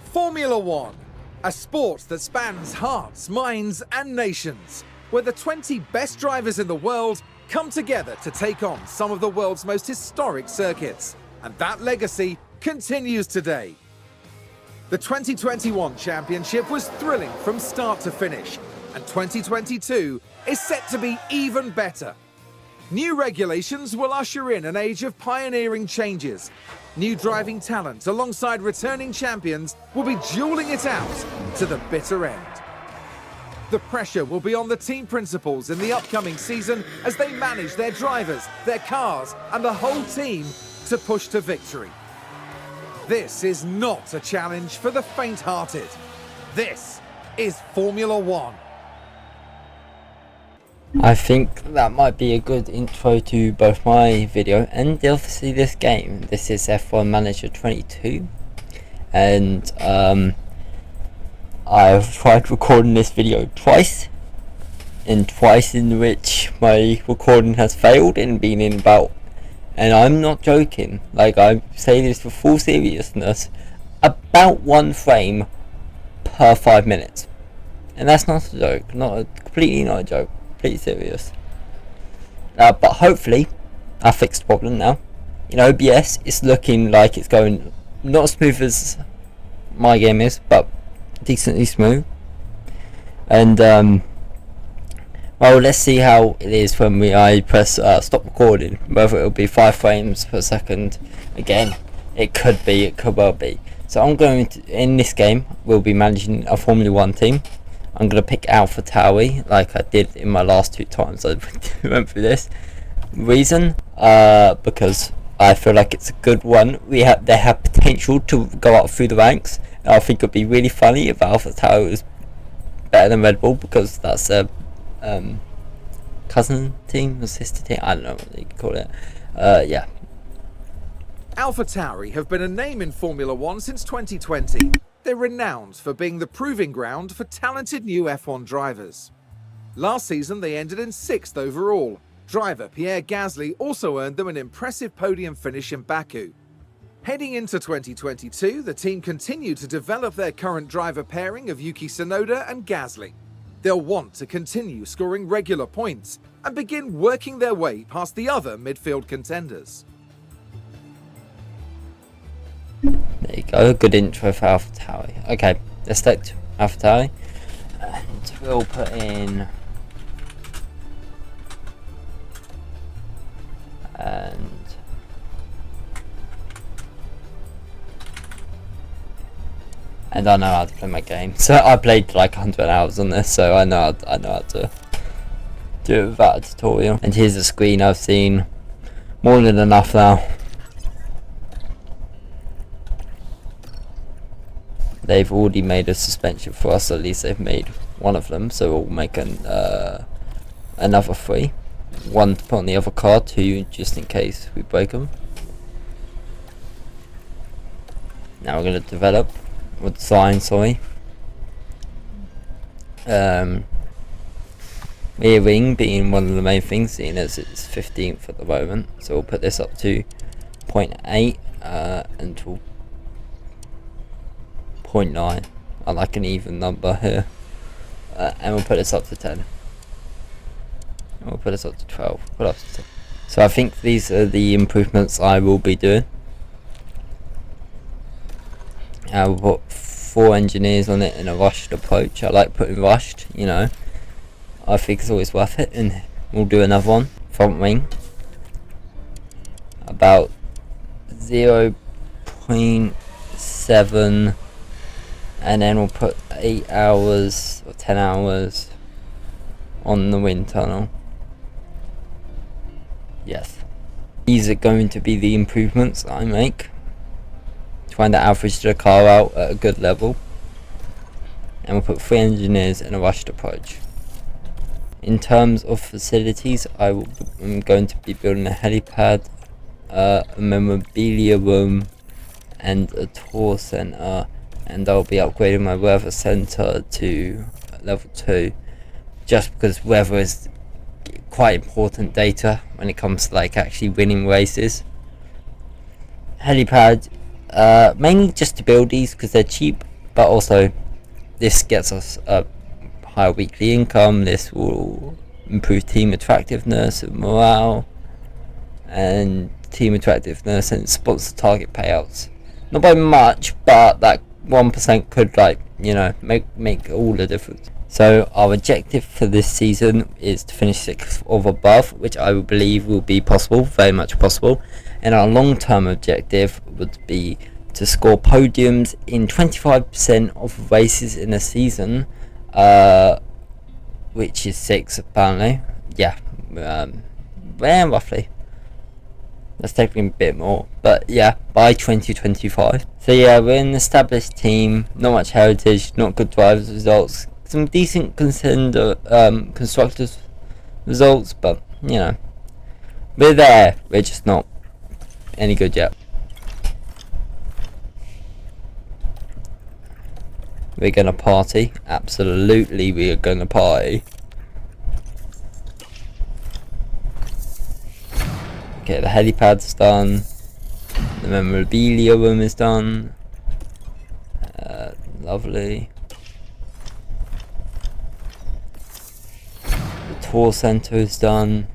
Formula One, a sport that spans hearts, minds and nations, where the 20 best drivers in the world come together to take on some of the world's most historic circuits. And that legacy continues today. The 2021 championship was thrilling from start to finish, and 2022 is set to be even better. New regulations will usher in an age of pioneering changes. New driving talent alongside returning champions will be dueling it out to the bitter end. The pressure will be on the team principals in the upcoming season as they manage their drivers, their cars, and the whole team to push to victory. This is not a challenge for the faint-hearted. This is Formula One. I think that might be a good intro to both my video and obviously this game. This is F1 Manager 22, and I've tried recording this video twice, and twice in which my recording has failed and been in about, and I'm not joking, like I say this with full seriousness, about 1 frame per 5 minutes. And that's not a joke, completely not a joke, pretty serious. But hopefully I fixed the problem now. In OBS it's looking like it's going not as smooth as my game is, but decently smooth. And well, let's see how it is when I press stop recording, whether it'll be 5 frames per second. Again, it could well be. So I'm going to, in this game we'll be managing a Formula 1 team. I'm going to pick Alpha Tauri like I did in my last 2 times I went through this. Reason, because I feel like it's a good one. They have potential to go up through the ranks. I think it'd be really funny if Alpha Tauri was better than Red Bull, because that's a cousin team or sister team, I don't know what you could call it. Yeah. Alpha Tauri have been a name in Formula One since 2020. They're renowned for being the proving ground for talented new F1 drivers. Last season they ended in 6th overall. Driver Pierre Gasly also earned them an impressive podium finish in Baku. Heading into 2022, the team continue to develop their current driver pairing of Yuki Tsunoda and Gasly. They'll want to continue scoring regular points and begin working their way past the other midfield contenders. There you go, good intro for Alpha Tauri. Okay, let's select Alpha Tauri, and we'll put in and I know how to play my game. So I played like 100 hours on this, so I know how to do it without a tutorial. And here's a screen I've seen more than enough now. They've already made a suspension for us, at least they've made one of them, so we'll make another 3. 1 to put on the other car, 2 just in case we break them. Now we're going to develop, or design, sorry. Rear wing being one of the main things, seeing as it's 15th at the moment, so we'll put this up to 0.8 until 0.9. I like an even number here, and we'll put this up to 10. And we'll put this up to 12. Put up to 10. So I think these are the improvements I will be doing. I will put 4 engineers on it in a rushed approach. I like putting rushed, you know. I think it's always worth it, and we'll do another one. Front wing, about 0.7. And then we'll put 8 hours or 10 hours on the wind tunnel. Yes. These are going to be the improvements I make. Trying to average the car out at a good level. And we'll put 3 engineers in a rushed approach. In terms of facilities, I'm going to be building a helipad, a memorabilia room, and a tour centre. And I'll be upgrading my weather center to level 2, just because weather is quite important data when it comes to like actually winning races. Helipad, mainly just to build these because they're cheap but also this gets us a higher weekly income. This will improve team attractiveness and morale, and team attractiveness and sponsor target payouts. Not by much, but that 1% could, like, you know, make all the difference. So our objective for this season is to finish 6th or above, which I believe will be possible, very much possible. And our long-term objective would be to score podiums in 25% of races in a season, which is 6 apparently. Yeah, roughly. That's taking a bit more, but yeah, by 2025. So yeah, we're an established team, not much heritage, not good drivers results, some decent constructors results, but you know, we're there, we're just not any good yet. We're gonna party, absolutely we are gonna party. Okay, the helipad's done, the memorabilia room is done, lovely. The tour centre is done,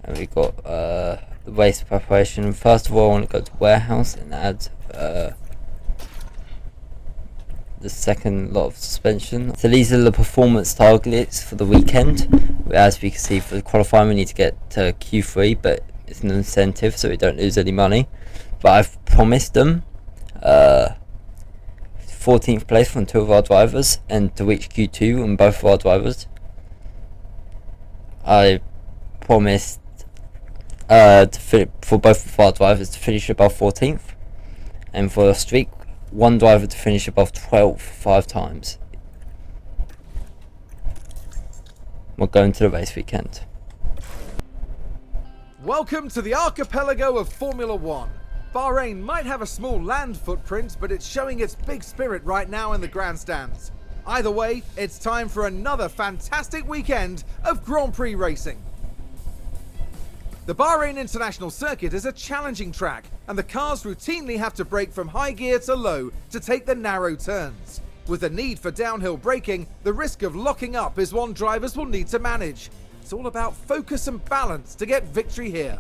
and we've got the race preparation. First of all, I want to go to warehouse and add the second lot of suspension. So these are the performance targets for the weekend. As we can see, for the qualifying we need to get to Q3, but it's an incentive so we don't lose any money. But I've promised them 14th place from 2 of our drivers, and to reach Q2 on both of our drivers. I promised for both of our drivers to finish above 14th, and for a streak, one driver to finish above 12 5 times. We're going to the race weekend. Welcome to the archipelago of Formula One. Bahrain might have a small land footprint, but it's showing its big spirit right now in the grandstands. Either way, it's time for another fantastic weekend of Grand Prix racing. The Bahrain International Circuit is a challenging track, and the cars routinely have to brake from high gear to low to take the narrow turns. With the need for downhill braking, the risk of locking up is one drivers will need to manage. It's all about focus and balance to get victory here.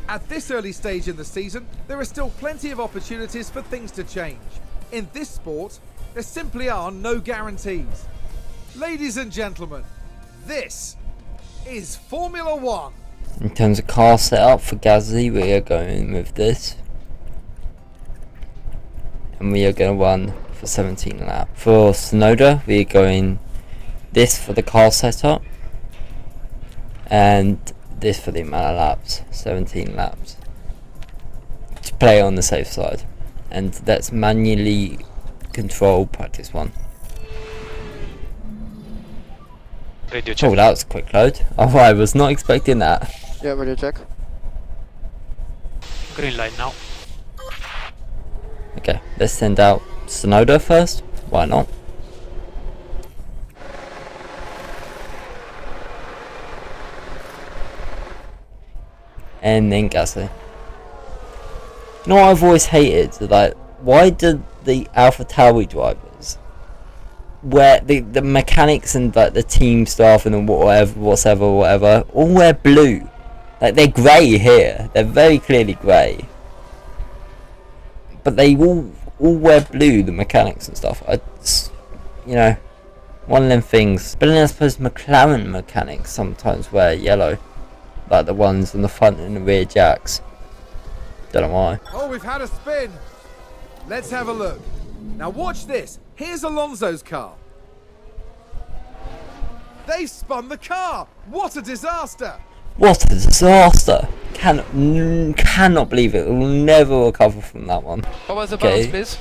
At this early stage in the season, there are still plenty of opportunities for things to change. In this sport, there simply are no guarantees. Ladies and gentlemen, this is Formula One. In terms of car setup for Gasly, we are going with this, and we are going to run for 17 laps. For Tsunoda, we are going this for the car setup, and this for the amount of laps, 17 laps, to play on the safe side. And that's manually control practice 1. Radio check. Oh, that was a quick load. Oh, I was not expecting that. Yeah, radio check. Green light now. Okay, let's send out Tsunoda first. Why not? And then Gasly. You know what I've always hated? Like, why did the Alpha Tauri drivers, where the mechanics and like the team staff and whatever, all wear blue? Like, they're grey here. They're very clearly grey. But they all wear blue, the mechanics and stuff. You know, one of them things. But then I suppose McLaren mechanics sometimes wear yellow. Like the ones on the front and the rear jacks. Don't know why. Oh, we've had a spin. Let's have a look. Now watch this. Here's Alonso's car. They've spun the car. What a disaster. What a disaster. Cannot believe it. We'll never recover from that one. What was the balance, Okay. please?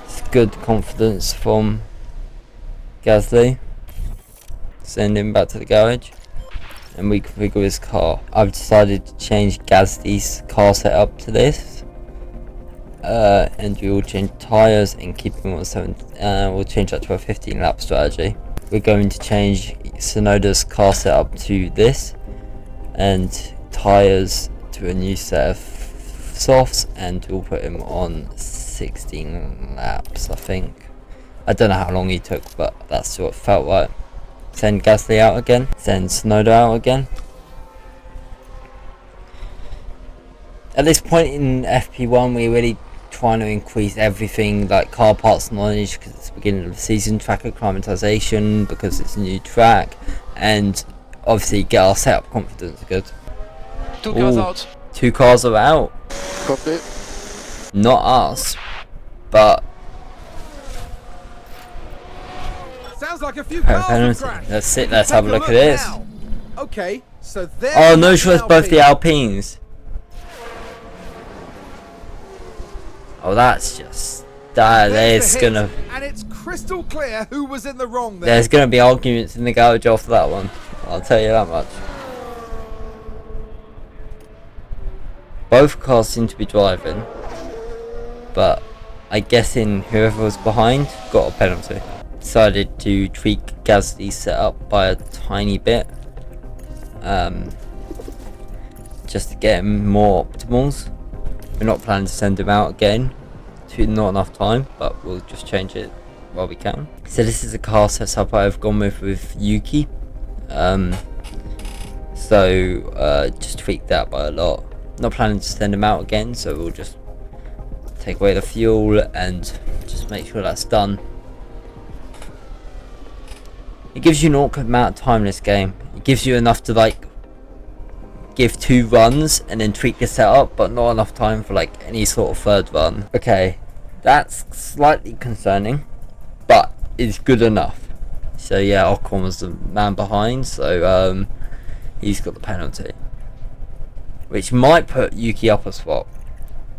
It's good confidence from Gasly. Send him back to the garage and reconfigure his car. I've decided to change Gasly's car setup to this, and we will change tyres and keep him on 7. We'll change that to a 15 lap strategy. We're going to change Tsunoda's car setup to this, and tyres to a new set of softs, and we'll put him on 16 laps, I think. I don't know how long he took, but that's what it felt like. Send Gasly out again, send Tsunoda out again. At this point in FP1, we're really trying to increase everything, like car parts knowledge, because it's the beginning of the season, track acclimatization, because it's a new track, and obviously get our setup confidence good. 2 cars out. 2 cars are out. Copy. Not us, but Sounds like a few cars have penalty. crashed. Let's have a look at this. Now. Okay, so there. Oh, no choice, both the Alpines. Oh, that's just there's gonna and it's crystal clear who was in the wrong there. there's gonna be arguments in the garage after that one. I'll tell you that much. Both cars seem to be driving, but I guess whoever was behind got a penalty. Decided to tweak Gasly's setup by a tiny bit, just to get him more optimals. We're not planning to send him out again. Not enough time, but we'll just change it while we can. So this is a car setup I've gone with Yuki. Just tweak that by a lot. Not planning to send him out again, so we'll just take away the fuel and just make sure that's done. It gives you an awkward amount of time in this game. It gives you enough to like give 2 runs and then tweak the setup, but not enough time for like any sort of 3rd run. Okay, that's slightly concerning, but it's good enough. So yeah, Ocon was the man behind, so he's got the penalty, which might put Yuki up a spot.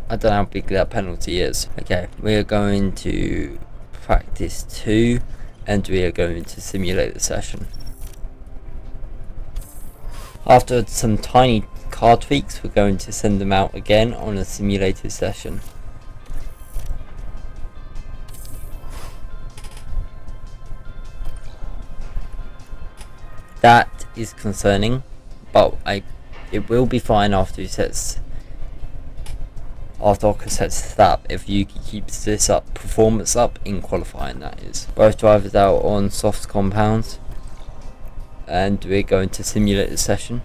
I don't know how big that penalty is. Okay, we are going to practice 2, and we are going to simulate the session. After some tiny car tweaks, we're going to send them out again on a simulated session. That is concerning, but it will be fine after he sets. After Ocon sets this up, if Yuki keeps this performance up in qualifying, that is. Both drivers out on soft compounds, and we're going to simulate the session.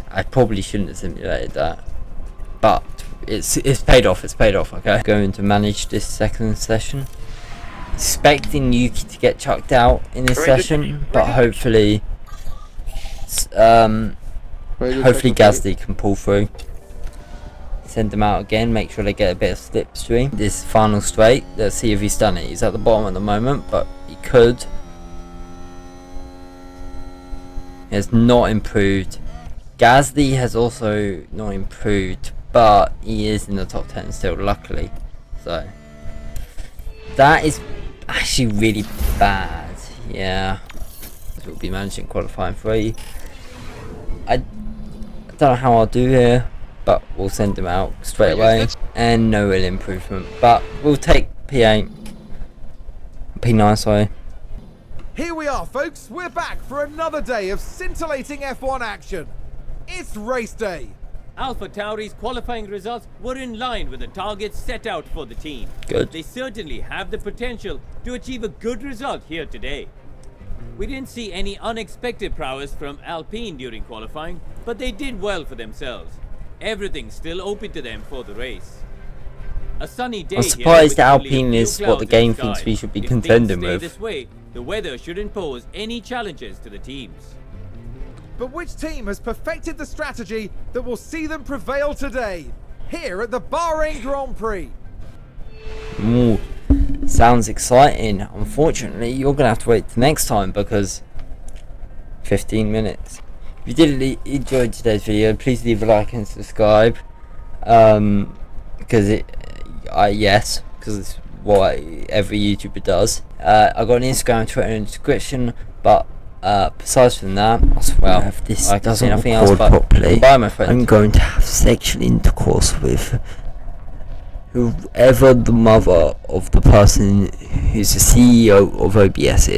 I probably shouldn't have simulated that, but it's paid off. It's paid off. Okay, going to manage this second session. Expecting Yuki to get chucked out in this session, but hopefully Gasly can pull through. Send them out again, make sure they get a bit of slipstream. This final straight, let's see if he's done it. He's at the bottom at the moment, but he could. He has not improved. Gasly has also not improved, but he is in the top 10 still, luckily. So that is actually really bad. Yeah, we'll be managing qualifying 3. I don't know how I'll do here, but we'll send him out straight away, and no real improvement, but we'll take P8, P9, sorry. Here we are, folks. We're back for another day of scintillating F1 action. It's race day. Alpha Tauri's qualifying results were in line with the targets set out for the team. Good. They certainly have the potential to achieve a good result here today. We didn't see any unexpected prowess from Alpine during qualifying, but they did well for themselves. Everything's still open to them for the race. A sunny day. I'm surprised Alpine is what the game thinks we should be contending with. This way, the weather shouldn't pose any challenges to the teams. But which team has perfected the strategy that will see them prevail today? Here at the Bahrain Grand Prix. Ooh, sounds exciting. Unfortunately, you're going to have to wait till next time, because 15 minutes. If you did enjoy today's video, please leave a like and subscribe. Because it's what every YouTuber does. I got an Instagram, Twitter in the description, but besides from that, I swear, if this doesn't record properly, bye, my friend. I'm going to have sexual intercourse with whoever the mother of the person who's the CEO of OBS is.